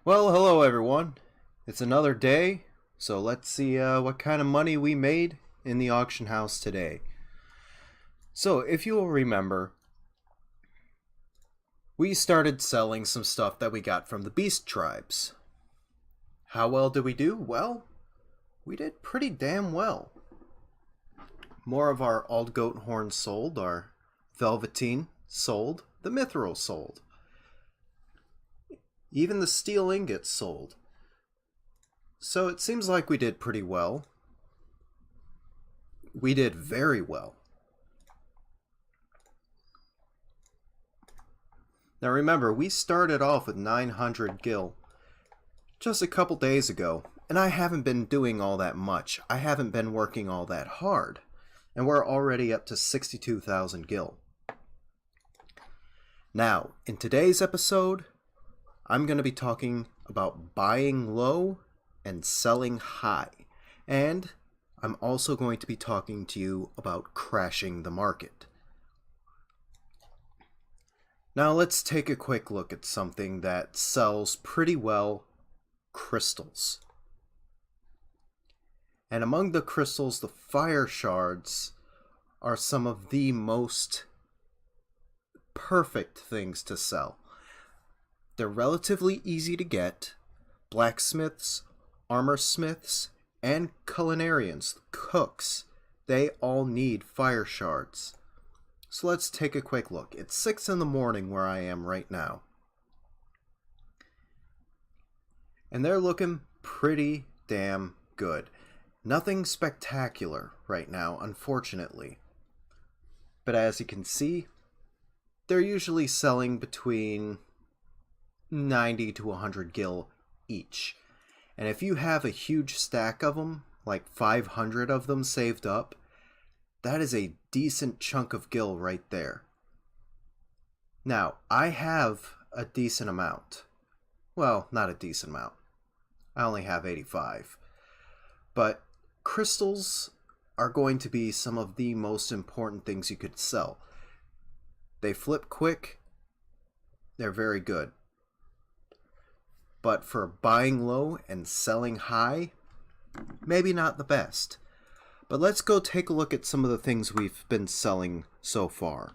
Well, hello everyone. It's another day, so let's see what kind of money we made in the auction house today. So, if you will remember, we started selling some stuff that we got from the beast tribes. How well did we do? Well, we did pretty damn well. More of our old goat horn sold, our Velveteen sold, the mithril sold. Even the steel ingots sold. So it seems like we did pretty well. We did very well. Now remember, we started off with 900 gil just a couple days ago, and I haven't been doing all that much. I haven't been working all that hard, and we're already up to 62,000 gil. Now, in today's episode, I'm going to be talking about buying low and selling high, and I'm also going to be talking to you about crashing the market. Now let's take a quick look at something that sells pretty well: crystals. And among the crystals, the fire shards are some of the most perfect things to sell. They're relatively easy to get. Blacksmiths, armor smiths, and culinarians, cooks, they all need fire shards. So let's take a quick look. It's 6 in the morning where I am right now. And they're looking pretty damn good. Nothing spectacular right now, unfortunately. But as you can see, they're usually selling between 90 to 100 gil each. And if you have a huge stack of them, like 500 of them saved up, that is a decent chunk of gil right there. Now, I have a decent amount. Well, not a decent amount. I only have 85. But crystals are going to be some of the most important things you could sell. They flip quick. They're very good. But for buying low and selling high, maybe not the best. But let's go take a look at some of the things we've been selling so far.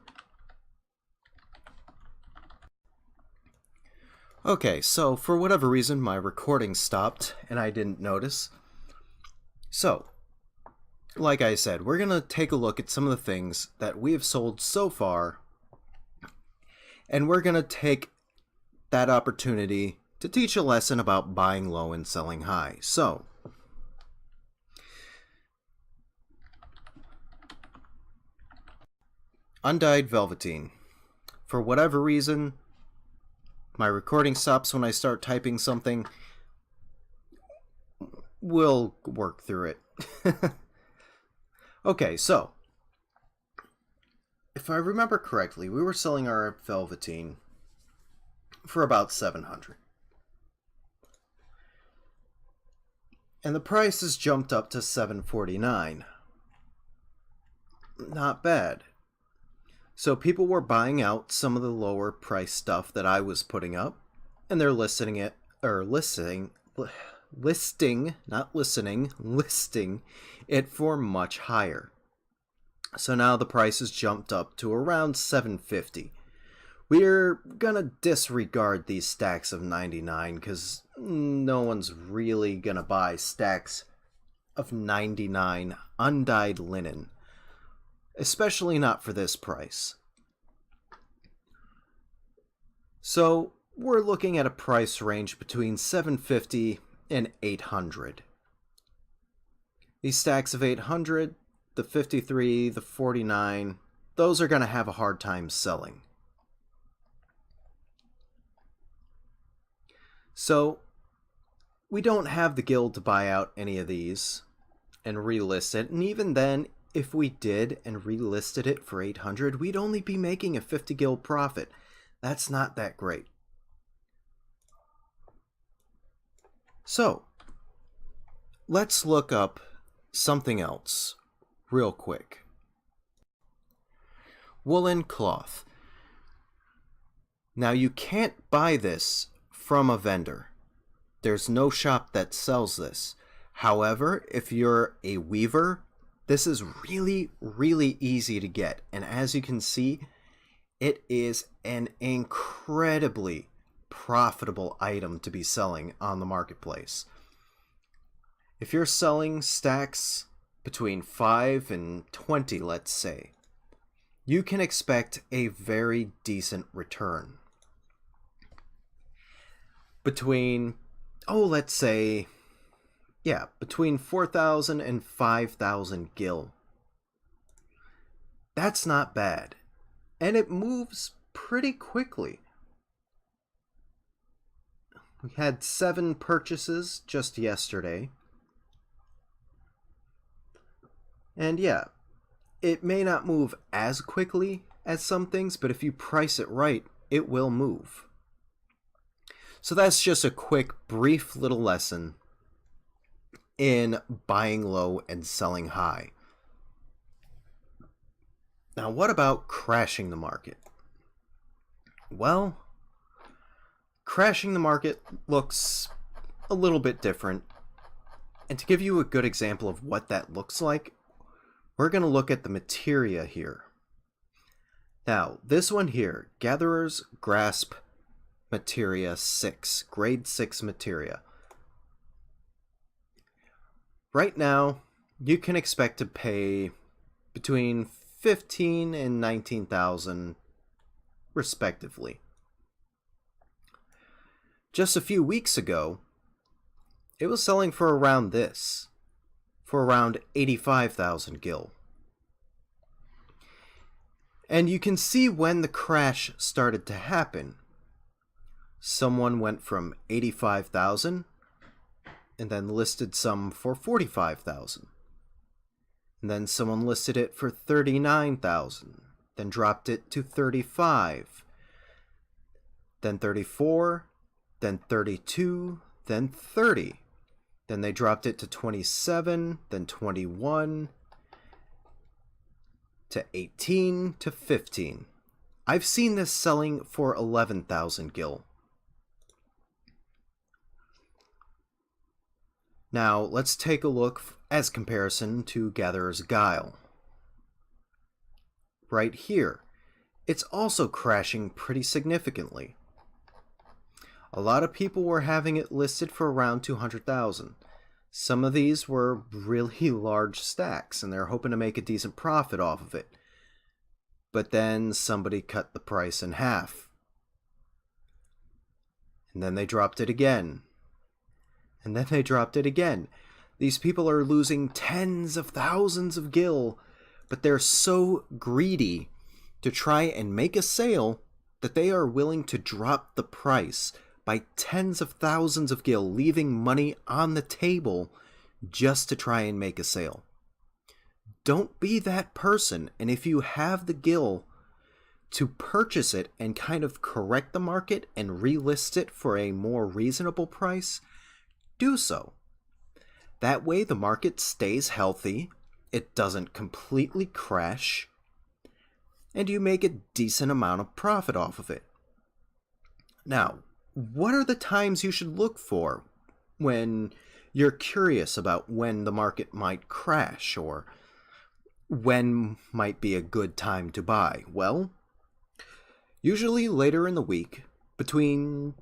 Okay, so for whatever reason my recording stopped and I didn't notice. So, like I said, we're going to take a look at some of the things that we have sold so far, and we're going to take that opportunity to teach a lesson about buying low and selling high. So, undyed Velveteen. For whatever reason, my recording stops when I start typing something. We'll work through it. Okay, so, if I remember correctly, we were selling our Velveteen for about 700. And the price has jumped up to 749. Not bad. So people were buying out some of the lower price stuff that I was putting up, and they're listing it for much higher. So now the price has jumped up to around 750. We're gonna disregard these stacks of 99 because no one's really gonna buy stacks of 99 undyed linen, especially not for this price. So we're looking at a price range between 750 and 800. These stacks of 800, the 53, the 49, those are gonna have a hard time selling. So, we don't have the guild to buy out any of these and relist it, and even then, if we did and relisted it for 800, we'd only be making a 50 guild profit. That's not that great. So, let's look up something else real quick. Woolen cloth. Now you can't buy this from a vendor. There's no shop that sells this. However, if you're a weaver, this is really, really easy to get. And as you can see, it is an incredibly profitable item to be selling on the marketplace. If you're selling stacks between 5 and 20, let's say, you can expect a very decent return. Between, let's say, between 4,000 and 5,000 gil. That's not bad. And it moves pretty quickly. We had 7 purchases just yesterday. And yeah, it may not move as quickly as some things, but if you price it right, it will move. So that's just a quick, brief little lesson in buying low and selling high. Now, what about crashing the market? Well, crashing the market looks a little bit different. And to give you a good example of what that looks like, we're going to look at the Materia here. Now, this one here, Gatherer's Grasp Materia 6, Grade 6 Materia. Right now, you can expect to pay between 15 and 19,000 respectively. Just a few weeks ago, it was selling for around this, for around 85,000 gil. And you can see when the crash started to happen. Someone went from 85,000 and then listed some for 45,000. And then someone listed it for 39,000, then dropped it to 35, then 34, then 32, then 30. Then they dropped it to 27, then 21, to 18, to 15. I've seen this selling for 11,000 gil. Now, let's take a look as comparison to Gatherer's Guile. Right here, it's also crashing pretty significantly. A lot of people were having it listed for around 200,000. Some of these were really large stacks, and they're hoping to make a decent profit off of it. But then somebody cut the price in half. And then they dropped it again. And then they dropped it again. These people are losing tens of thousands of gil, but they're so greedy to try and make a sale that they are willing to drop the price by tens of thousands of gil, leaving money on the table just to try and make a sale. Don't be that person, and if you have the gil to purchase it and kind of correct the market and relist it for a more reasonable price, do so. That way the market stays healthy, it doesn't completely crash, and you make a decent amount of profit off of it. Now, what are the times you should look for when you're curious about when the market might crash or when might be a good time to buy? Well, usually later in the week, between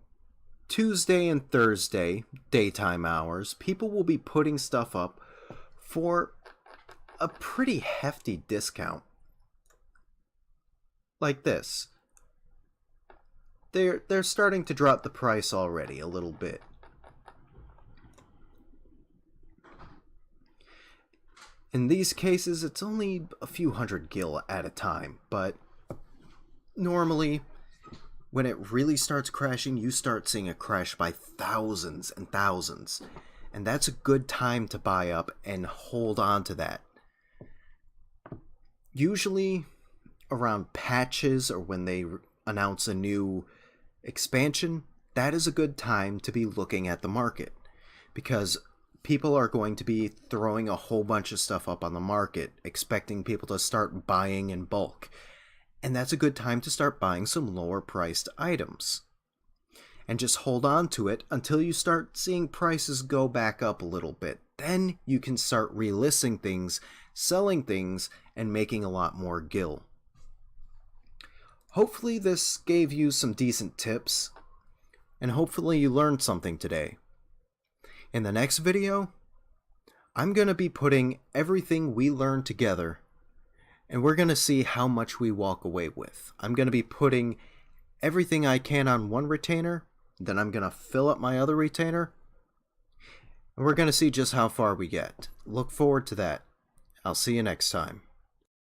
Tuesday and Thursday, daytime hours, people will be putting stuff up for a pretty hefty discount. Like this. They're starting to drop the price already a little bit. In these cases, it's only a few hundred gil at a time, but normally, when it really starts crashing, you start seeing a crash by thousands and thousands. And that's a good time to buy up and hold on to that. Usually, around patches or when they announce a new expansion, that is a good time to be looking at the market, because people are going to be throwing a whole bunch of stuff up on the market, expecting people to start buying in bulk. And that's a good time to start buying some lower priced items. and just hold on to it until you start seeing prices go back up a little bit. Then you can start relisting things, selling things, and making a lot more gil. Hopefully this gave you some decent tips, and hopefully you learned something today. In the next video, I'm going to be putting everything we learned together, and we're going to see how much we walk away with. I'm going to be putting everything I can on one retainer, then I'm going to fill up my other retainer, and we're going to see just how far we get. Look forward to that. I'll see you next time.